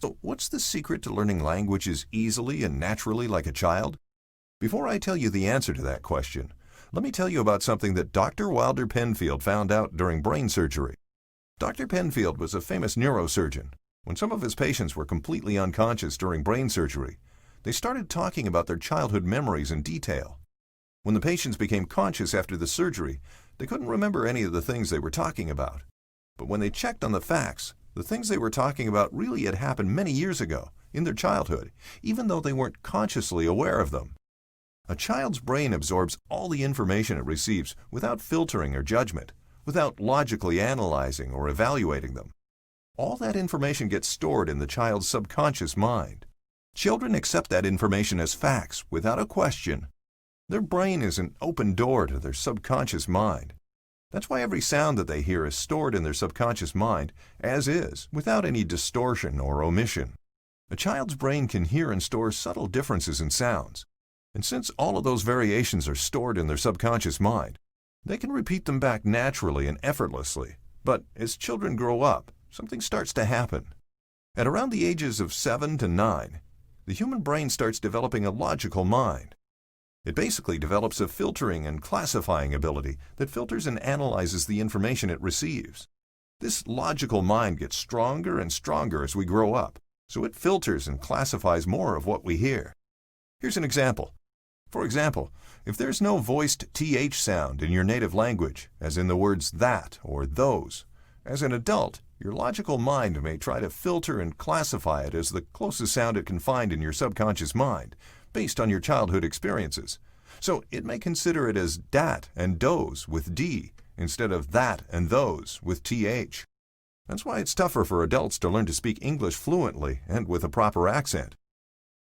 So, what's the secret to learning languages easily and naturally like a child? Before I tell you the answer to that question, let me tell you about something that Dr. Wilder Penfield found out during brain surgery. Dr. Penfield was a famous neurosurgeon. When some of his patients were completely unconscious during brain surgery, they started talking about their childhood memories in detail. When the patients became conscious after the surgery, they couldn't remember any of the things they were talking about. But when they checked on the facts, the things they were talking about really had happened many years ago, in their childhood, even though they weren't consciously aware of them. A child's brain absorbs all the information it receives without filtering or judgment, without logically analyzing or evaluating them. All that information gets stored in the child's subconscious mind. Children accept that information as facts without a question. Their brain is an open door to their subconscious mind. That's why every sound that they hear is stored in their subconscious mind as is, without any distortion or omission. A child's brain can hear and store subtle differences in sounds. And since all of those variations are stored in their subconscious mind, they can repeat them back naturally and effortlessly. But as children grow up, something starts to happen. At around the ages of 7 to 9, the human brain starts developing a logical mind. It basically develops a filtering and classifying ability that filters and analyzes the information it receives. This logical mind gets stronger and stronger as we grow up, so it filters and classifies more of what we hear. Here's an example. For example, if there's no voiced TH sound in your native language, as in the words that or those, as an adult, your logical mind may try to filter and classify it as the closest sound it can find in your subconscious mind, based on your childhood experiences. So it may consider it as dat and doze with D, instead of that and those with TH. That's why it's tougher for adults to learn to speak English fluently and with a proper accent.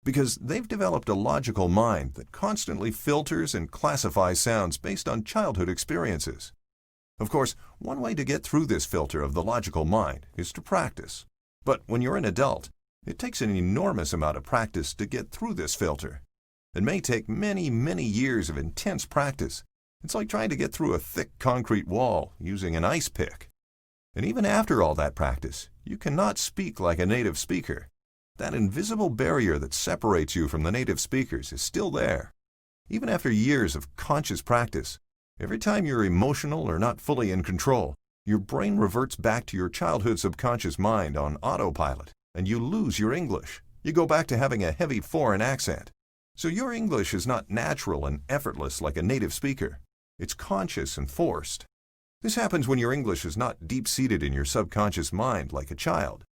Because they've developed a logical mind that constantly filters and classifies sounds based on childhood experiences. Of course, one way to get through this filter of the logical mind is to practice. But when you're an adult, it takes an enormous amount of practice to get through this filter. It may take many, many years of intense practice. It's like trying to get through a thick concrete wall using an ice pick. And even after all that practice, you cannot speak like a native speaker. That invisible barrier that separates you from the native speakers is still there. Even after years of conscious practice, every time you're emotional or not fully in control, your brain reverts back to your childhood subconscious mind on autopilot, and you lose your English. You go back to having a heavy foreign accent. So your English is not natural and effortless like a native speaker. It's conscious and forced. This happens when your English is not deep-seated in your subconscious mind like a child.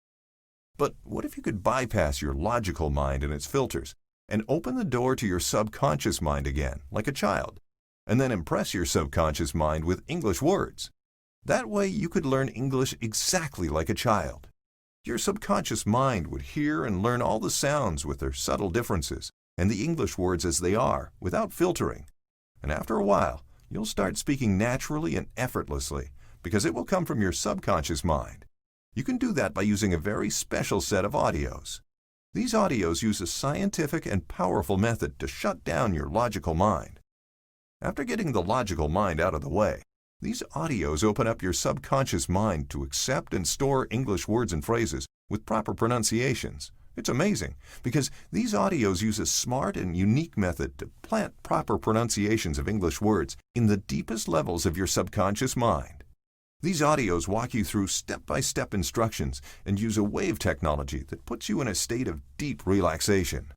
But what if you could bypass your logical mind and its filters and open the door to your subconscious mind again, like a child, and then impress your subconscious mind with English words? That way you could learn English exactly like a child. Your subconscious mind would hear and learn all the sounds with their subtle differences and the English words as they are, without filtering. And after a while, you'll start speaking naturally and effortlessly because it will come from your subconscious mind. You can do that by using a very special set of audios. These audios use a scientific and powerful method to shut down your logical mind. After getting the logical mind out of the way, these audios open up your subconscious mind to accept and store English words and phrases with proper pronunciations. It's amazing because these audios use a smart and unique method to plant proper pronunciations of English words in the deepest levels of your subconscious mind. These audios walk you through step-by-step instructions and use a wave technology that puts you in a state of deep relaxation.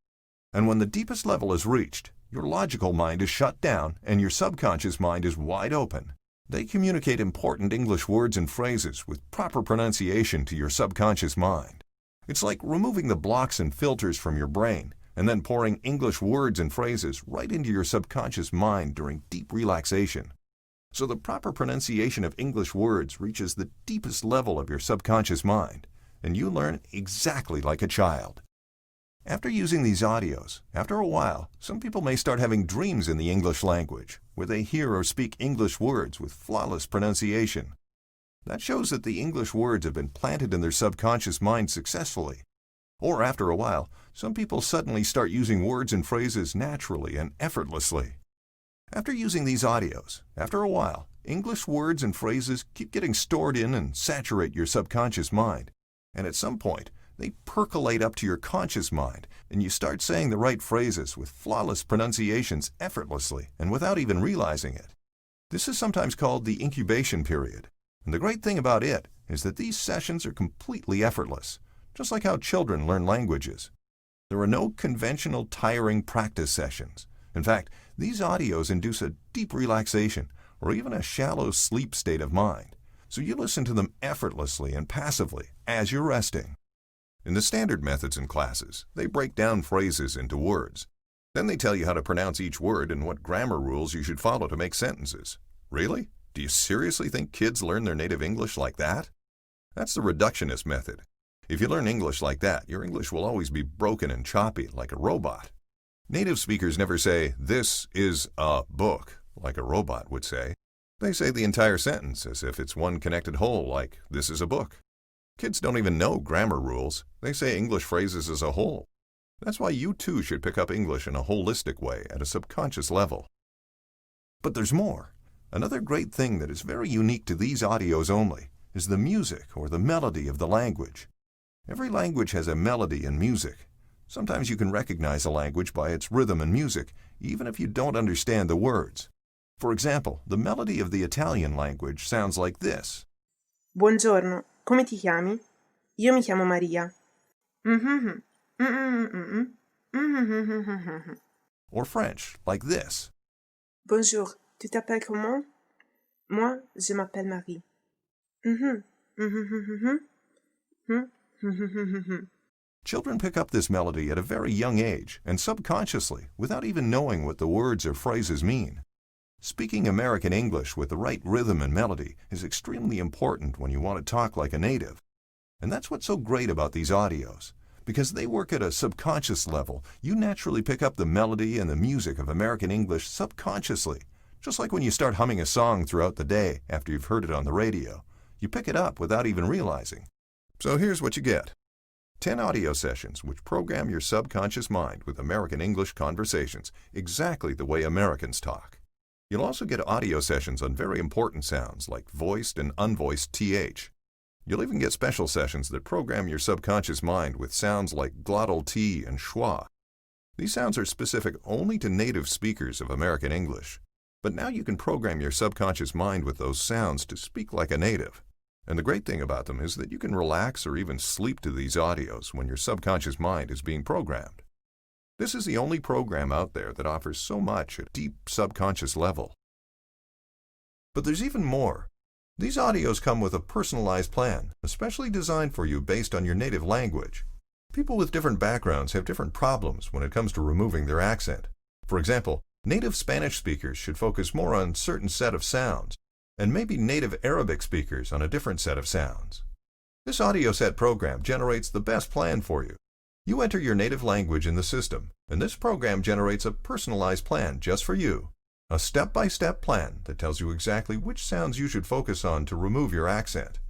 And when the deepest level is reached, your logical mind is shut down and your subconscious mind is wide open. They communicate important English words and phrases with proper pronunciation to your subconscious mind. It's like removing the blocks and filters from your brain and then pouring English words and phrases right into your subconscious mind during deep relaxation. So the proper pronunciation of English words reaches the deepest level of your subconscious mind, and you learn exactly like a child. After using these audios, after a while, some people may start having dreams in the English language, where they hear or speak English words with flawless pronunciation. That shows that the English words have been planted in their subconscious mind successfully. Or after a while, some people suddenly start using words and phrases naturally and effortlessly. After using these audios, after a while, English words and phrases keep getting stored in and saturate your subconscious mind, and at some point, They percolate up to your conscious mind, and you start saying the right phrases with flawless pronunciations effortlessly and without even realizing it. This is sometimes called the incubation period, and the great thing about it is that these sessions are completely effortless, just like how children learn languages. There are no conventional tiring practice sessions. In fact, these audios induce a deep relaxation or even a shallow sleep state of mind, so you listen to them effortlessly and passively as you're resting. In the standard methods in classes, they break down phrases into words. Then they tell you how to pronounce each word and what grammar rules you should follow to make sentences. Really? Do you seriously think kids learn their native English like that? That's the reductionist method. If you learn English like that, your English will always be broken and choppy, like a robot. Native speakers never say, "This is a book," like a robot would say. They say the entire sentence as if it's one connected whole, like, "This is a book." Kids don't even know grammar rules. They say English phrases as a whole. That's why you too should pick up English in a holistic way at a subconscious level. But there's more. Another great thing that is very unique to these audios only is the music or the melody of the language. Every language has a melody and music. Sometimes you can recognize a language by its rhythm and music, even if you don't understand the words. For example, the melody of the Italian language sounds like this. Buongiorno, come ti chiami? Io mi chiamo Maria. Or French, like this. Bonjour, tu t'appelles comment? Moi, je m'appelle Marie. Children pick up this melody at a very young age and subconsciously, without even knowing what the words or phrases mean. Speaking American English with the right rhythm and melody is extremely important when you want to talk like a native. And that's what's so great about these audios. Because they work at a subconscious level, you naturally pick up the melody and the music of American English subconsciously. Just like when you start humming a song throughout the day after you've heard it on the radio. You pick it up without even realizing. So here's what you get. 10 audio sessions which program your subconscious mind with American English conversations exactly the way Americans talk. You'll also get audio sessions on very important sounds like voiced and unvoiced TH. You'll even get special sessions that program your subconscious mind with sounds like glottal T and schwa. These sounds are specific only to native speakers of American English. But now you can program your subconscious mind with those sounds to speak like a native. And the great thing about them is that you can relax or even sleep to these audios when your subconscious mind is being programmed. This is the only program out there that offers so much at a deep subconscious level. But there's even more. These audios come with a personalized plan, especially designed for you based on your native language. People with different backgrounds have different problems when it comes to removing their accent. For example, native Spanish speakers should focus more on a certain set of sounds, and maybe native Arabic speakers on a different set of sounds. This audio set program generates the best plan for you. You enter your native language in the system, and this program generates a personalized plan just for you. A step-by-step plan that tells you exactly which sounds you should focus on to remove your accent.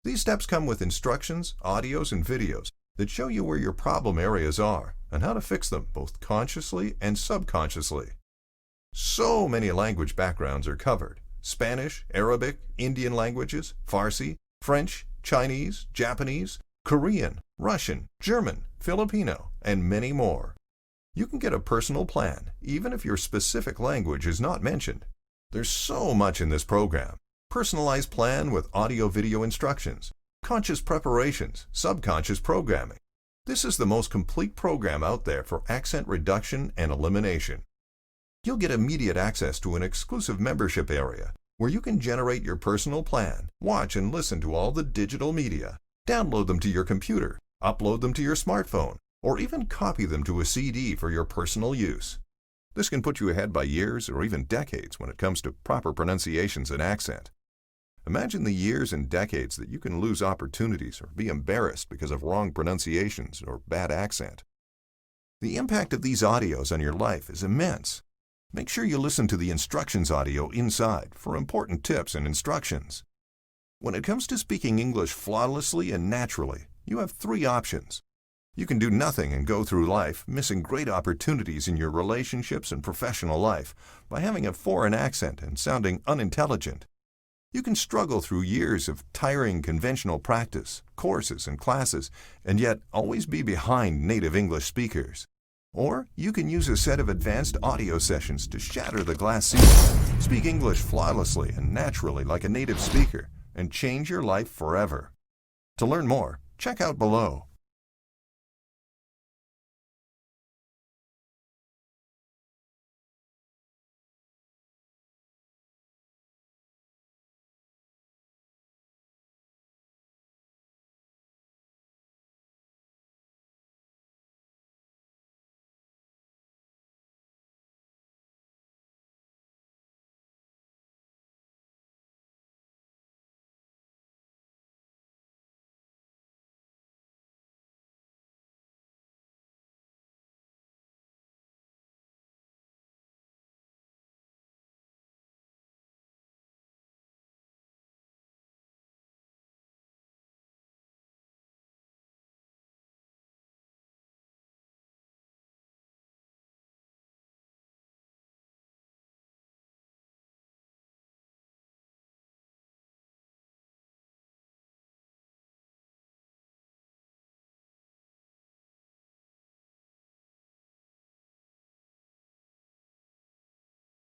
These steps come with instructions, audios, and videos that show you where your problem areas are and how to fix them both consciously and subconsciously. So many language backgrounds are covered. Spanish, Arabic, Indian languages, Farsi, French, Chinese, Japanese, Korean, Russian, German, Filipino, and many more. You can get a personal plan, even if your specific language is not mentioned. There's so much in this program. Personalized plan with audio-video instructions, conscious preparations, subconscious programming. This is the most complete program out there for accent reduction and elimination. You'll get immediate access to an exclusive membership area where you can generate your personal plan, watch and listen to all the digital media, download them to your computer, upload them to your smartphone, or even copy them to a CD for your personal use. This can put you ahead by years or even decades when it comes to proper pronunciations and accent. Imagine the years and decades that you can lose opportunities or be embarrassed because of wrong pronunciations or bad accent. The impact of these audios on your life is immense. Make sure you listen to the instructions audio inside for important tips and instructions. When it comes to speaking English flawlessly and naturally, you have 3 options. You can do nothing and go through life, missing great opportunities in your relationships and professional life by having a foreign accent and sounding unintelligent. You can struggle through years of tiring conventional practice, courses, and classes, and yet always be behind native English speakers. Or you can use a set of advanced audio sessions to shatter the glass ceiling, speak English flawlessly and naturally like a native speaker, and change your life forever. To learn more, check out below.